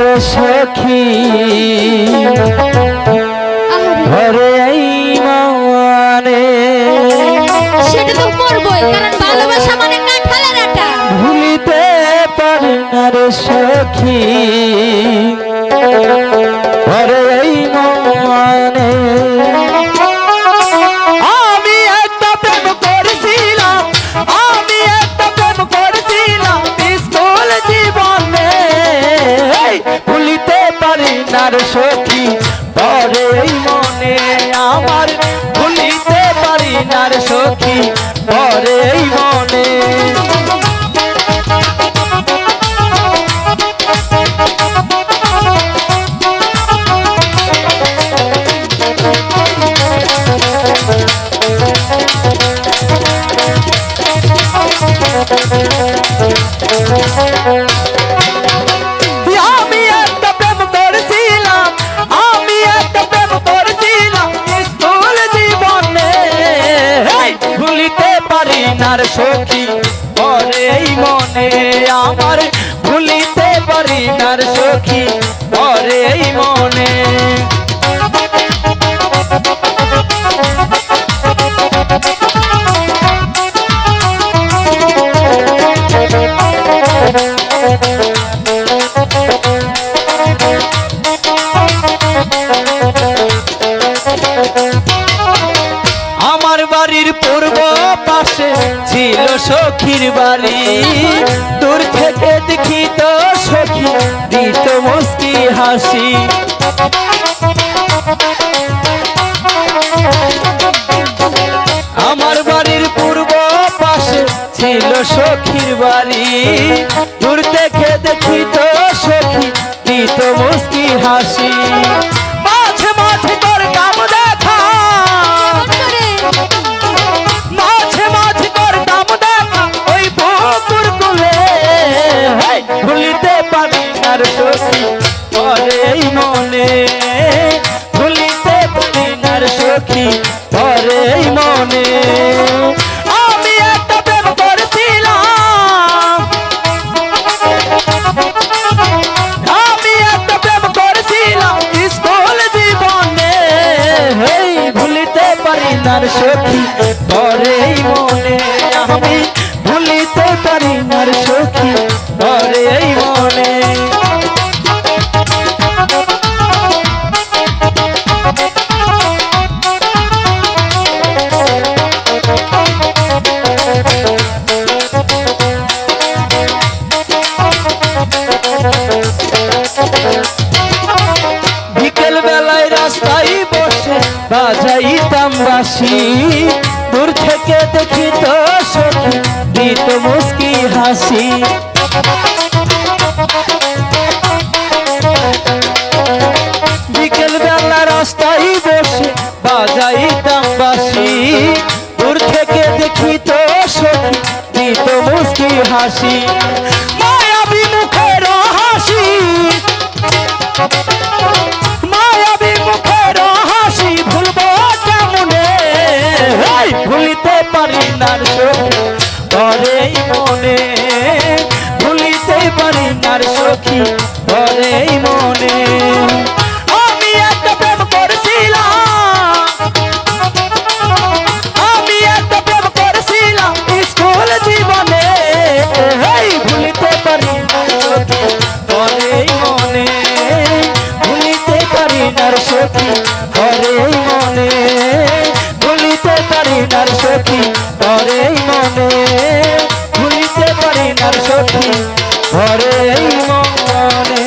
রে সখী ঘরে এই মানে সেটা তো করবই, কারণ ভালোবাসা মানে কাঁঠালের আটা। ভুলিতে পারি না রে সখী ঘরে এই মানে আমি একটা প্রেম করেছিলাম, আমি একটা প্রেম করেছিলাম স্কুল জীবনে, ভুলিতে পারি না রে সখী ঘরে এই মনে আমার, ভুলিতে পারি না রে সখী ঘরে এই মনে। আমি একটা প্রেম করেছিলাম, আমি একটা প্রেম করেছিলাম স্কুল জীবনে, ভুলিতে পারি না রে সখী ঘরে এই মনে আমার, ভুলিতে পারি না রে সখী ঘরে এই মনে। আমার বাড়ির পূর্ব পাশে ছিল সখীর বাড়ি, দূর থেকে দেখি তো সখী দিত মুস্কি হাসি। আমার বাড়ির পূর্ব পাশে ছিল সখীর বাড়ি, দূর থেকে দেখি তো সখী দিত মুস্কি হাসি। মাঝে মাঝে করতাম দেখা, মাঝে মাঝে করতাম দেখা ওই পুকুর কুলে, ভুলিতে পারি না রে সখী ঘরে এই মনে, ভুলিতে পারি না রে সখী ঘরে এই মনে। আমি একটা প্রেম করেছিলাম, আমি একটা প্রেম করেছিলাম স্কুল জীবনে, ভুলিতে পারি না রে সখী ঘরে এই মনে, আমি ভুলিতে পারি না রে সখী ঘরে এই মনে। বিকেল বেলায় রাস্তায় বসে বাজাইতাম বাঁশি, দূর থেকে দেখি তো সখী দিত মুস্কি হাসি। বিকেল বেলা রাস্তায় বসে বাজাইতাম বাঁশি, দূর থেকে দেখি তো সখী দিত মুস্কি হাসি। মায়াবী মুখের হাসি, মায়াবী মুখের হাসি ভুলবো কেমনে, ভুলিতে পারি না রে সখী ঘরে এই মনে, ভুলিতে পারি না রে সখী ঘরে এই মনে। আমি একটা প্রেম করেছিলাম, আমি একটা প্রেম করেছিলাম স্কুল জীবনে, ভুলিতে পারি না রে সখী ঘরে এই মনে, ভুলিতে পারি না রে সখী ঘরে এই মনে, ভুলিতে পারি না রে সখী ঘরে এই মনে, ভুলিতে পারি না রে সখী ঘরে এই মনে।